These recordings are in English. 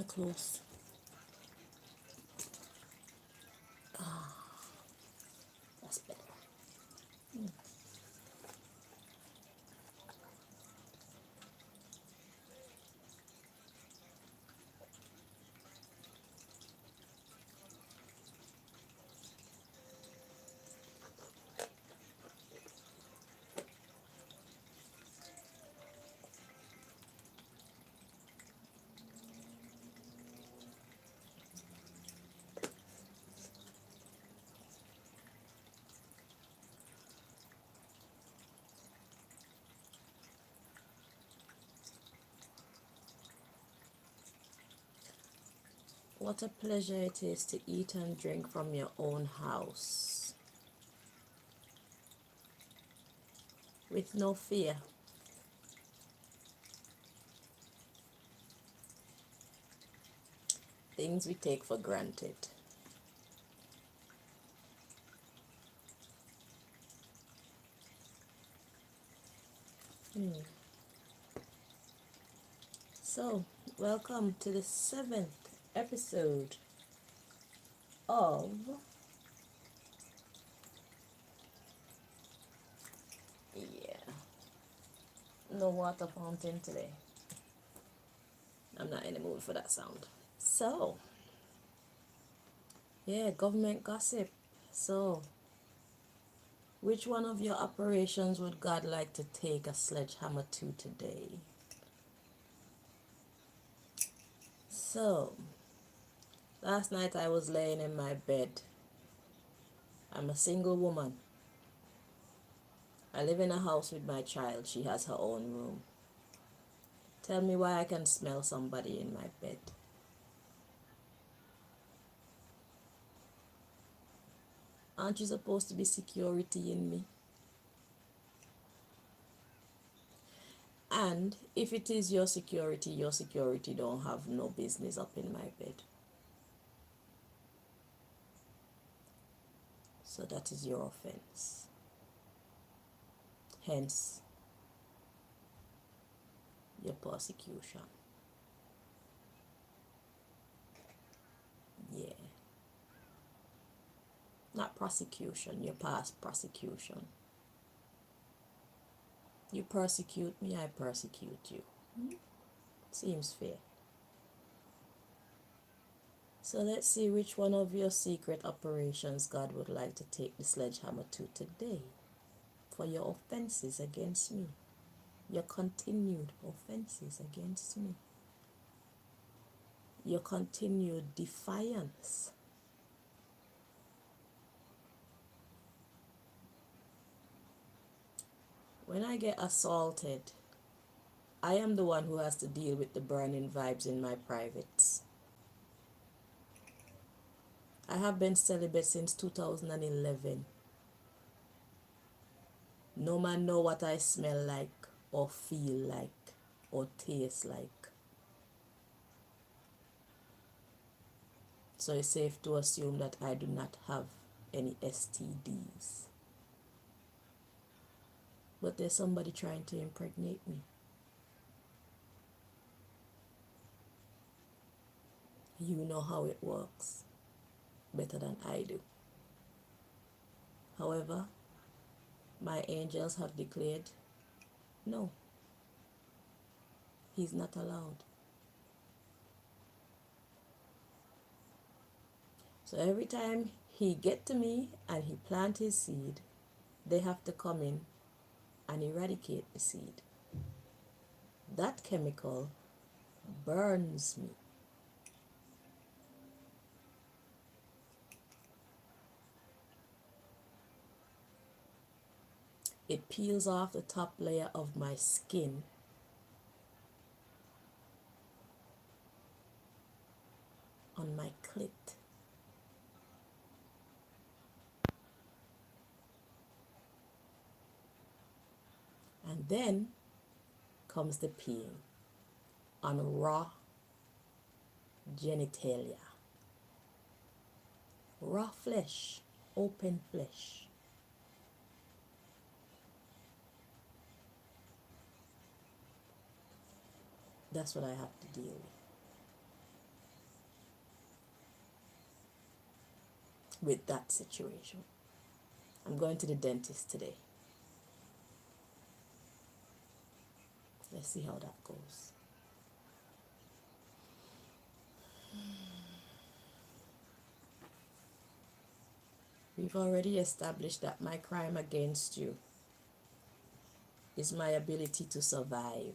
of close. That's better. What a pleasure it is to eat and drink from your own house with no fear. Things we take for granted. So, welcome to the 7th episode of no water fountain today. I'm not in the mood for that sound. So, government gossip. So, which one of your operations would God like to take a sledgehammer to today? So, last night I was laying in my bed. I'm a single woman. I live in a house with my child. She has her own room. Tell me why I can smell somebody in my bed. Aren't you supposed to be security in me? And if it is your security don't have no business up in my bed. So that is your offense. Hence, your persecution. Yeah. Not prosecution, your past prosecution. You persecute me, I persecute you. Seems fair. So let's see which one of your secret operations God would like to take the sledgehammer to today for your offenses against me, your continued offenses against me, your continued defiance. When I get assaulted, I am the one who has to deal with the burning vibes in my privates. I have been celibate since 2011. No man know what I smell like or feel like or taste like. So it's safe to assume that I do not have any STDs. But there's somebody trying to impregnate me. You know how it works better than I do. However, my angels have declared, no, he's not allowed. So every time he get to me and he plant his seed, they have to come in and eradicate the seed. That chemical burns me. It peels off the top layer of my skin on my clit. And then comes the peeing on raw genitalia. Raw flesh, open flesh. That's what I have to deal with. with that situation. I'm going to the dentist today. Let's see how that goes. We've already established that my crime against you is my ability to survive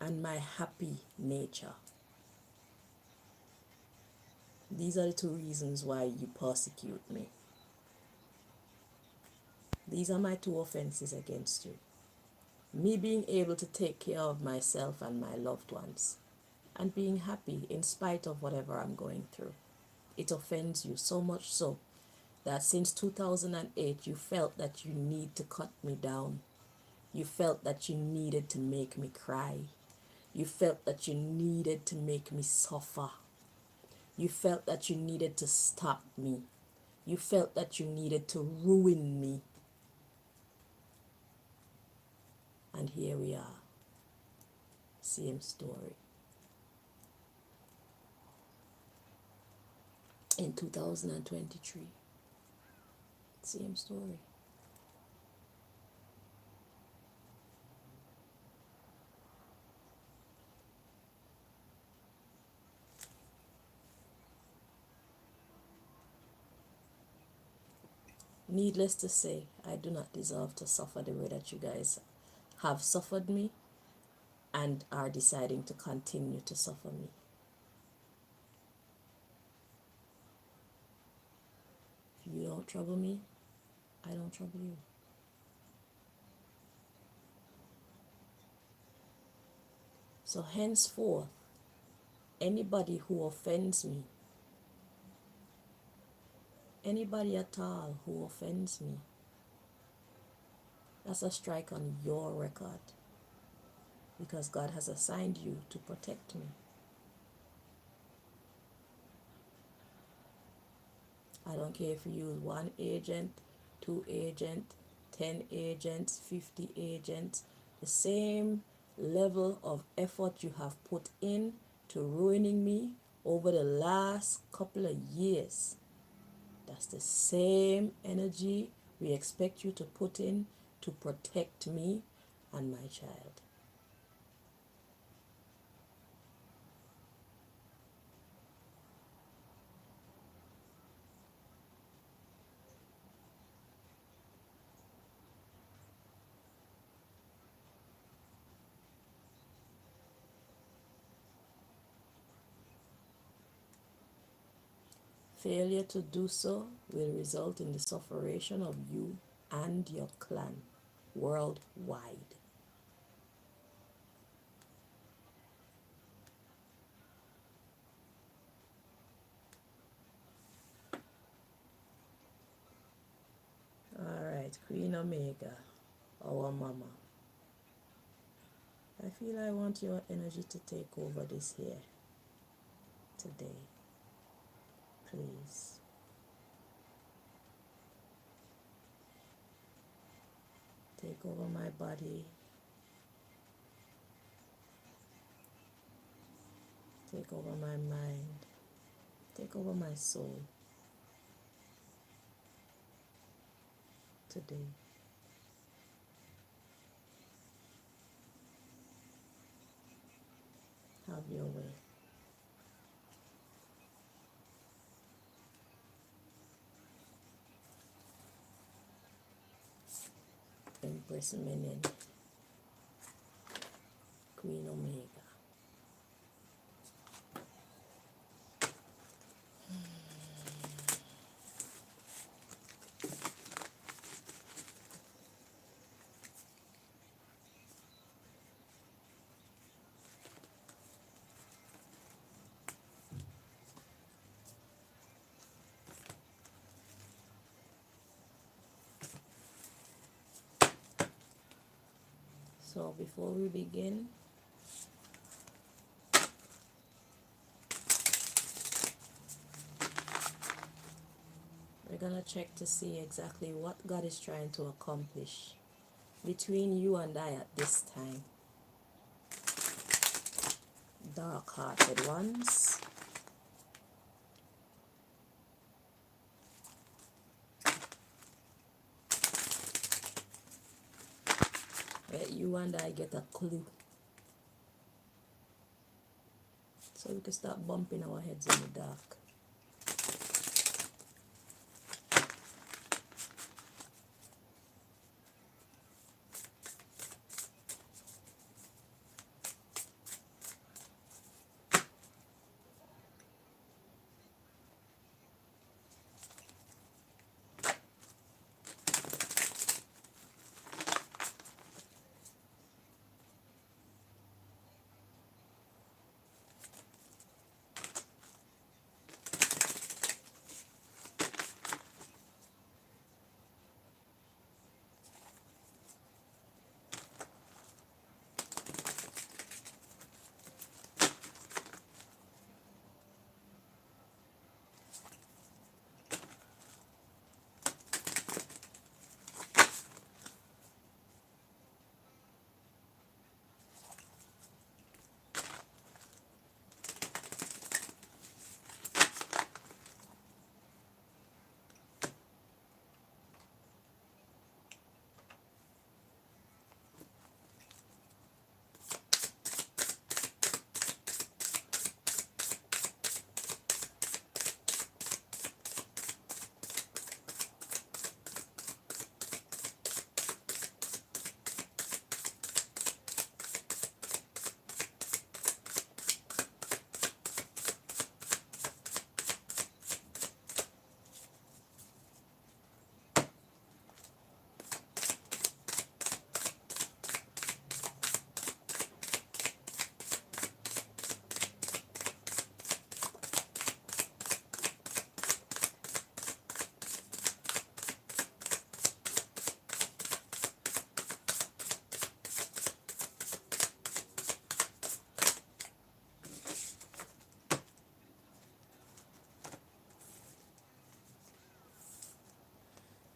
and my happy nature. These are the two reasons why you persecute me. These are my two offenses against you. Me being able to take care of myself and my loved ones and being happy in spite of whatever I'm going through. It offends you so much so that since 2008 you felt that you need to cut me down. You felt that you needed to make me cry. You felt that you needed to make me suffer. You felt that you needed to stop me. You felt that you needed to ruin me. And here we are. Same story. In 2023. Same story. Needless to say, I do not deserve to suffer the way that you guys have suffered me and are deciding to continue to suffer me. If you don't trouble me, I don't trouble you. So henceforth, anybody who offends me, anybody at all who offends me, that's a strike on your record, because God has assigned you to protect me. I don't care if you use 1 agent, 2 agents, 10 agents, 50 agents, the same level of effort you have put in to ruining me over the last couple of years. That's the same energy we expect you to put in to protect me and my child. Failure to do so will result in the sufferation of you and your clan worldwide. Alright, Queen Omega, our mama. I feel I want your energy to take over this here today. Please. Take over my body. Take over my mind. Take over my soul today. Have your way. Empress Menen, Queen Omega. So before we begin, we're going to check to see exactly what God is trying to accomplish between you and I at this time. dark-hearted ones. Let you and I get a clue. So we can start bumping our heads in the dark.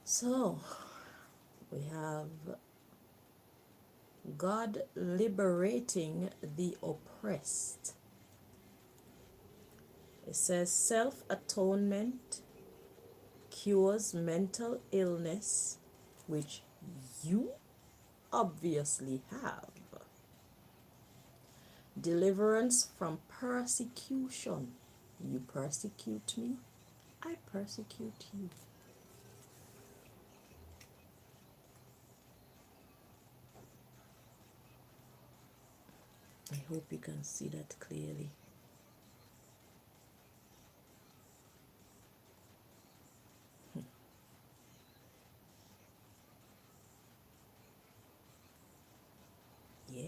So, we have God liberating the oppressed. It says self-atonement cures mental illness, which you obviously have. Deliverance from persecution. You persecute me, I persecute you. I hope you can see that clearly. Yeah.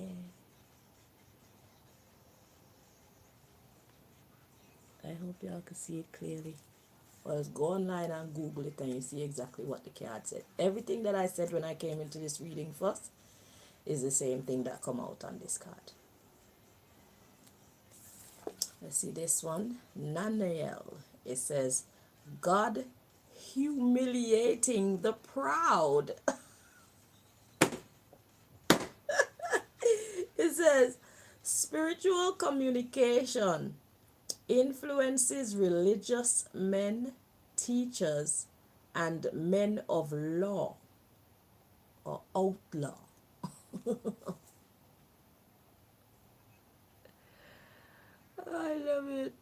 I hope y'all can see it clearly. Well, just go online and Google it and you see exactly what the card said. Everything that I said when I came into this reading first is the same thing that come out on this card. Let's see this one. Naniel. It says, God humiliating the proud. It says, spiritual communication influences religious men, teachers, and men of law or outlaw. I love it.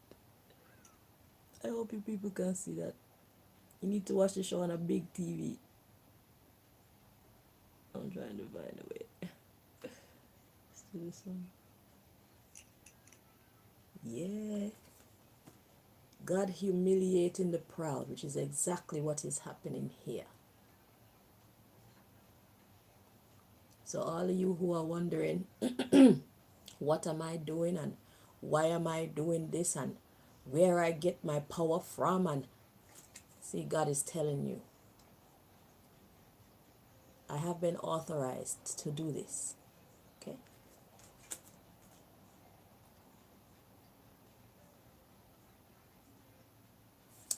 I hope you people can see that. You need to watch the show on a big TV. I'm trying to find a way. Let's do this one. Yeah. God humiliating the proud, which is exactly what is happening here. So all of you who are wondering, what am I doing and why am I doing this and where I get my power from, and see, God is telling you, I have been authorized to do this. Okay?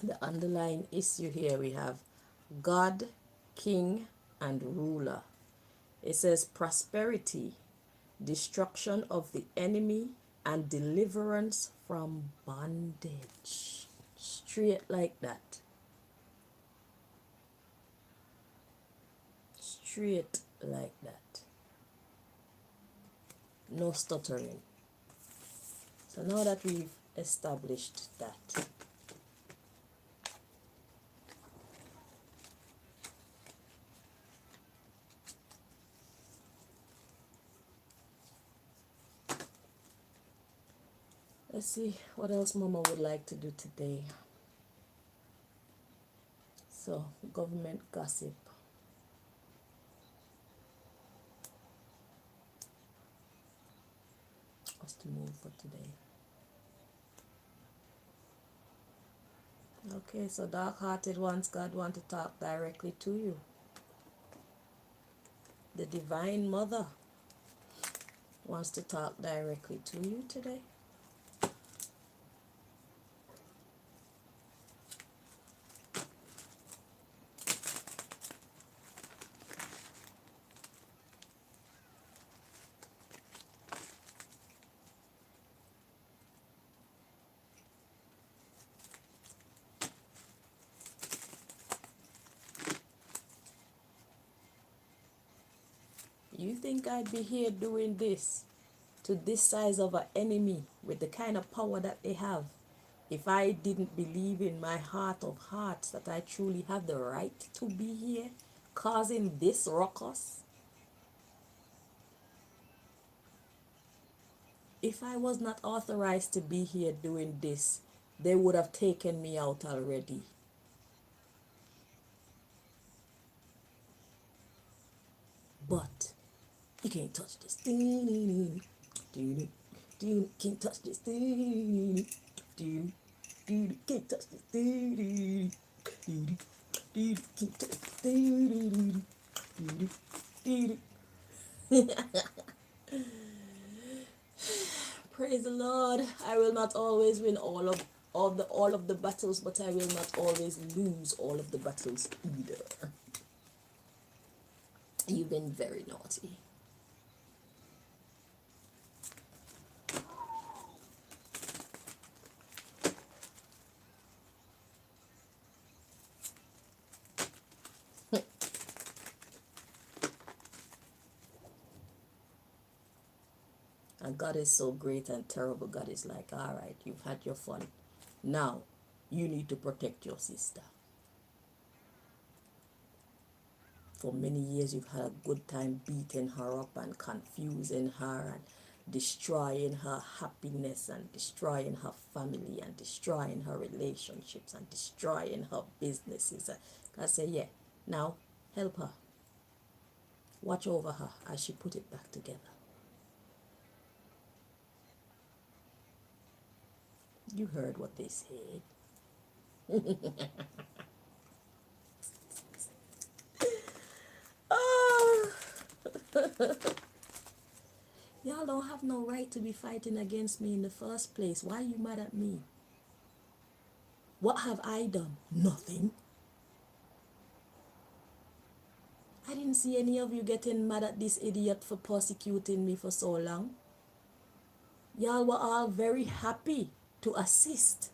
The underlying issue here we have God, King, and Ruler. It says prosperity, destruction of the enemy, and deliverance from bondage. Straight like that. Straight like that. No stuttering. So now that we've established that, let's see what else Mama would like to do today. So, government gossip. What's the move for today? Okay, so dark-hearted ones, God want to talk directly to you. The Divine Mother wants to talk directly to you today. You think I'd be here doing this to this size of an enemy with the kind of power that they have if I didn't believe in my heart of hearts that I truly have the right to be here causing this ruckus? If I was not authorized to be here doing this, they would have taken me out already. But you can't touch this. Can't touch this. Can't touch this. Can't touch this. Praise the Lord. I will not always win all of the battles, but I will not always lose all of the battles either. You've been very naughty. And God is so great and terrible. God is like, all right, you've had your fun. Now, you need to protect your sister. For many years, you've had a good time beating her up and confusing her and destroying her happiness and destroying her family and destroying her relationships and destroying her businesses. God said, yeah, now help her. Watch over her as she put it back together. You heard what they said. Y'all don't have no right to be fighting against me in the first place. Why are you mad at me? What have I done? Nothing. I didn't see any of you getting mad at this idiot for persecuting me for so long. Y'all were all very happy to assist.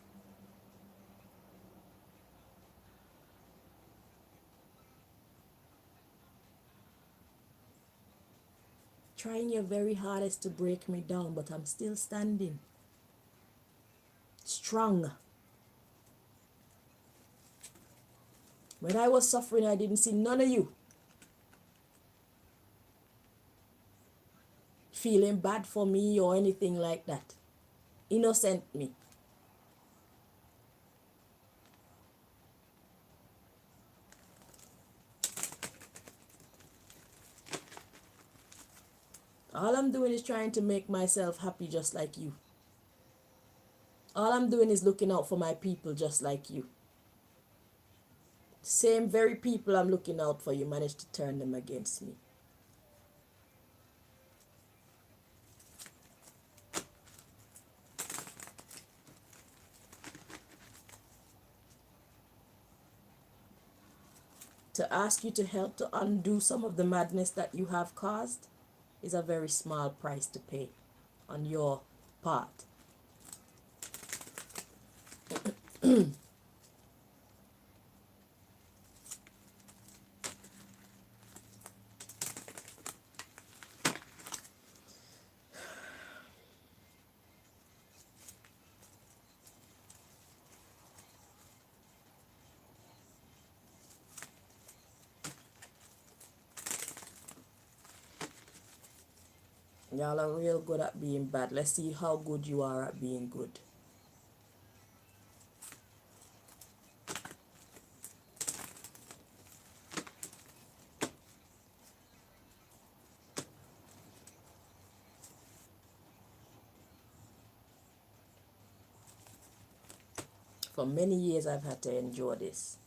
Trying your very hardest to break me down, but I'm still standing. Strong. When I was suffering, I didn't see none of you feeling bad for me or anything like that. Innocent me. All I'm doing is trying to make myself happy just like you. All I'm doing is looking out for my people just like you. Same very people I'm looking out for, you managed to turn them against me. To ask you to help to undo some of the madness that you have caused is a very small price to pay on your path. Y'all are real good at being bad. Let's see how good you are at being good. For many years I've had to endure this.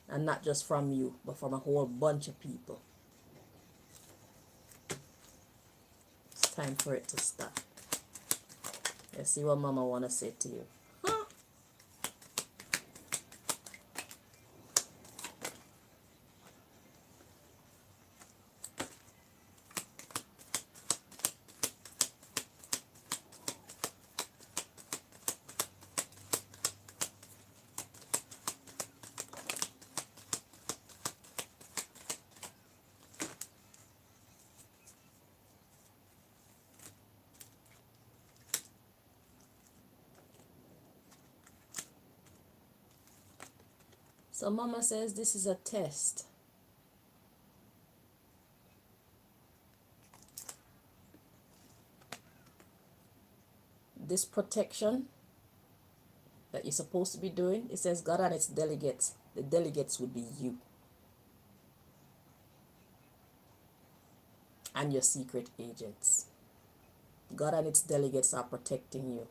And not just from you, but from a whole bunch of people. It's time for it to stop. Let's see what Mama want to say to you. So Mama says this is a test. This protection that you're supposed to be doing, it says God and its delegates. The delegates would be you and your secret agents. God and its delegates are protecting you.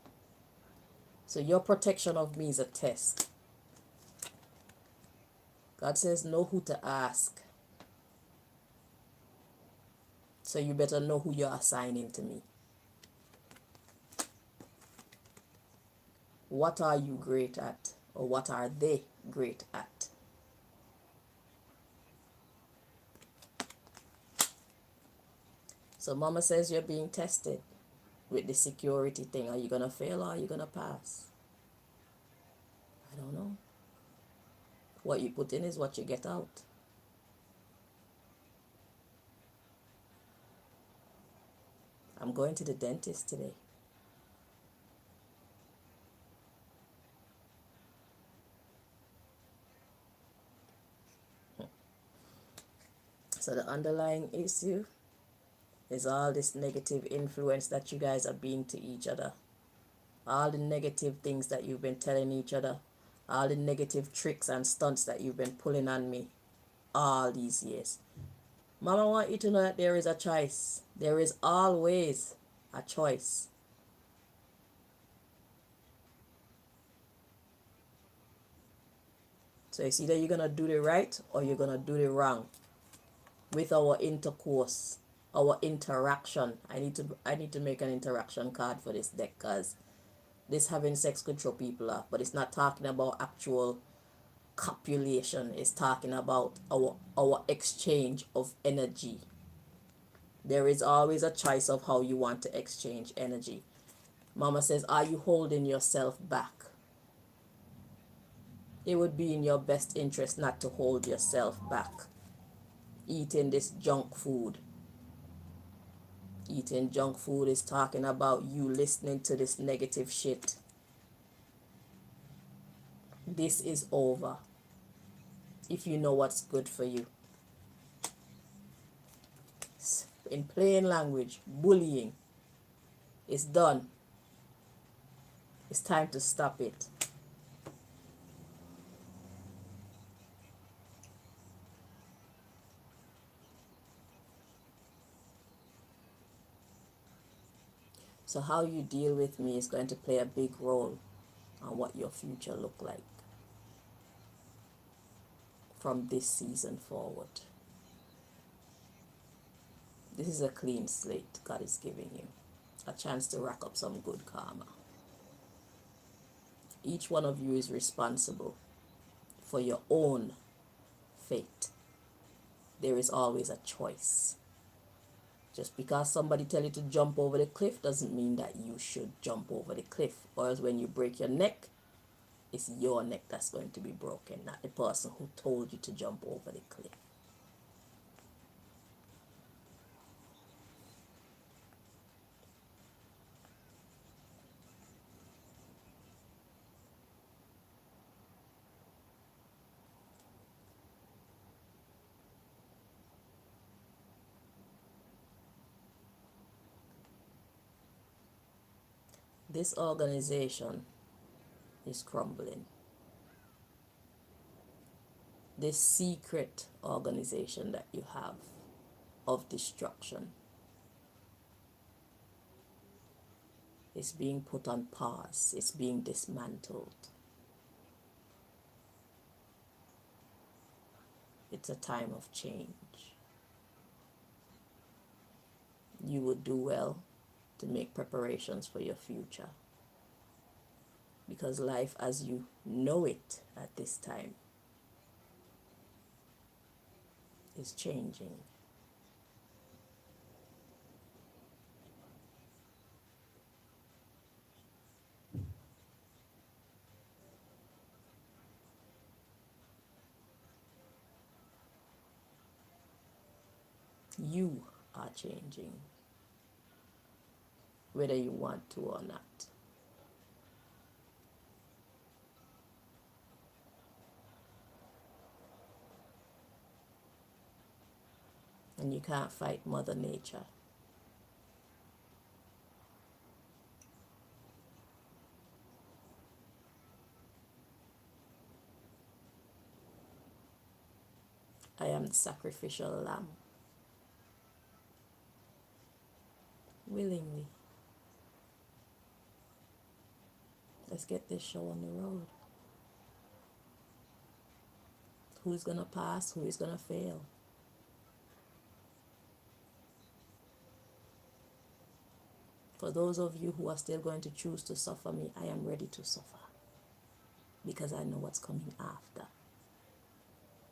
So your protection of me is a test. God says know who to ask. So you better know who you're assigning to me. What are you great at? Or what are they great at? So Mama says you're being tested with the security thing. Are you going to fail or are you going to pass? I don't know. What you put in is what you get out. I'm going to the dentist today. So the underlying issue is all this negative influence that you guys are being to each other. All the negative things that you've been telling each other. All the negative tricks and stunts that you've been pulling on me all these years. Mama want you to know that there is a choice. There is always a choice. So it's either you're going to do the right or you're going to do the wrong with our intercourse, our interaction. I need to make an interaction card for this deck because this having sex could throw people off, but it's not talking about actual copulation. It's talking about our exchange of energy. There is always a choice of how you want to exchange energy. Mama says, are you holding yourself back? It would be in your best interest not to hold yourself back. Eating this junk food. Eating junk food is talking about you listening to this negative shit. This is over. If you know what's good for you. In plain language, bullying is done. It's time to stop it. So how you deal with me is going to play a big role on what your future look like from this season forward. This is a clean slate God is giving you. A chance to rack up some good karma. Each one of you is responsible for your own fate. There is always a choice. Just because somebody tell you to jump over the cliff doesn't mean that you should jump over the cliff. Or else when you break your neck, it's your neck that's going to be broken, not the person who told you to jump over the cliff. This organization is crumbling. This secret organization that you have of destruction is being put on pause. It's being dismantled. It's a time of change. You would do well to make preparations for your future, because life as you know it at this time is changing. You are changing, whether you want to or not. And you can't fight Mother Nature. I am the sacrificial lamb. Willingly. Let's get this show on the road. Who's going to pass? Who is going to fail? For those of you who are still going to choose to suffer me, I am ready to suffer, because I know what's coming after.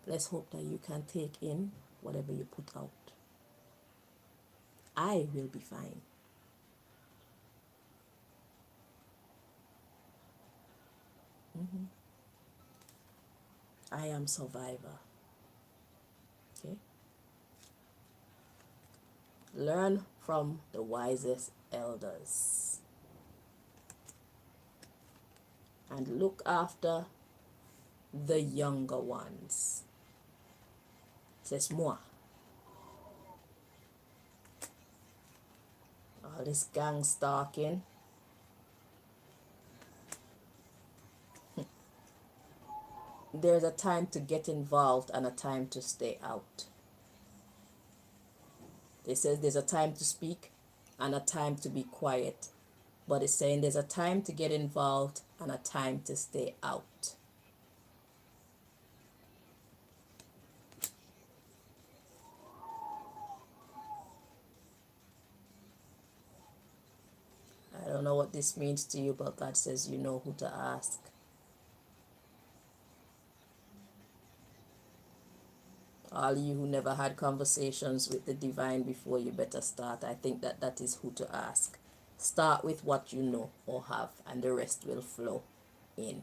Let's hope that you can take in whatever you put out. I will be fine. I am survivor. Okay? Learn from the wisest elders. And look after the younger ones. C'est moi. All this gang stalking. There's a time to get involved and a time to stay out. They says there's a time to speak and a time to be quiet. But it's saying there's a time to get involved and a time to stay out. I don't know what this means to you, but God says you know who to ask. All you who never had conversations with the divine before, you better start. I think that is who to ask. Start with what you know or have, and the rest will flow in.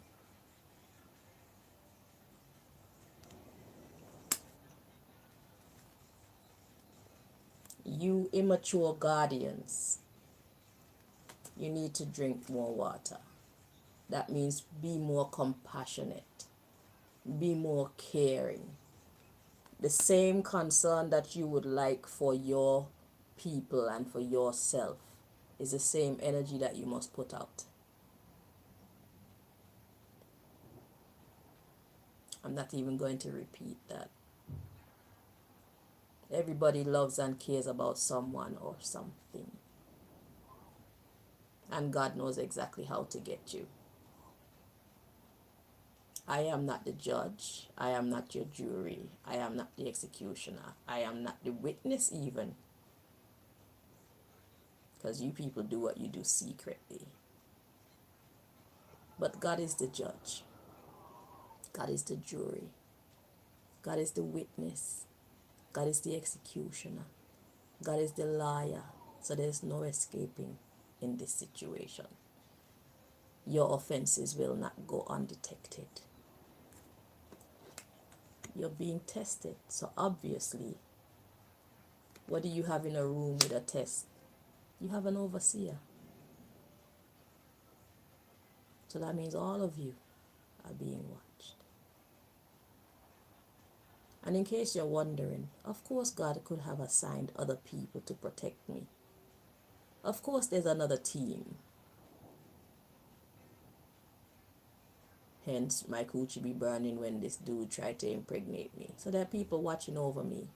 You immature guardians, you need to drink more water. That means be more compassionate, be more caring. The same concern that you would like for your people and for yourself is the same energy that you must put out. I'm not even going to repeat that. Everybody loves and cares about someone or something. And God knows exactly how to get you. I am not the judge. I am not your jury. I am not the executioner. I am not the witness even. Because you people do what you do secretly. But God is the judge. God is the jury. God is the witness. God is the executioner. God is the liar, so there's no escaping in this situation. Your offenses will not go undetected. You're being tested, so obviously, what do you have in a room with a test? You have an overseer. So that means all of you are being watched. And in case you're wondering, of course God could have assigned other people to protect me. Of course there's another team. Hence my coochie be burning when this dude tried to impregnate me. So there are people watching over me.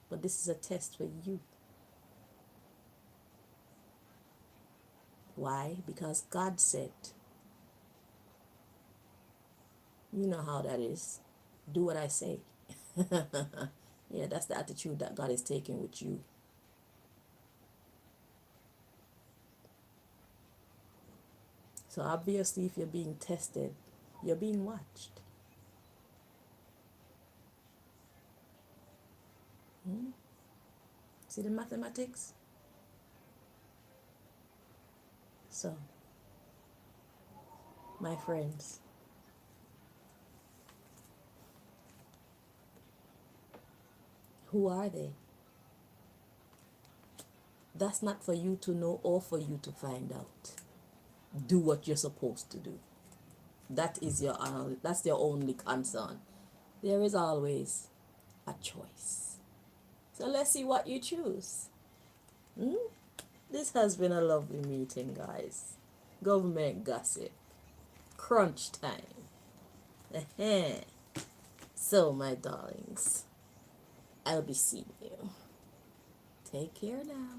But this is a test for you. Why? Because God said, you know how that is. Do what I say. Yeah, that's the attitude that God is taking with you. So obviously, if you're being tested, you're being watched. See the mathematics? So, my friends, who are they? That's not for you to know or for you to find out. Do what you're supposed to do. That's your only concern. There is always a choice. So let's see what you choose. This has been a lovely meeting, guys. Government gossip. Crunch time. So, my darlings, I'll be seeing you. Take care now.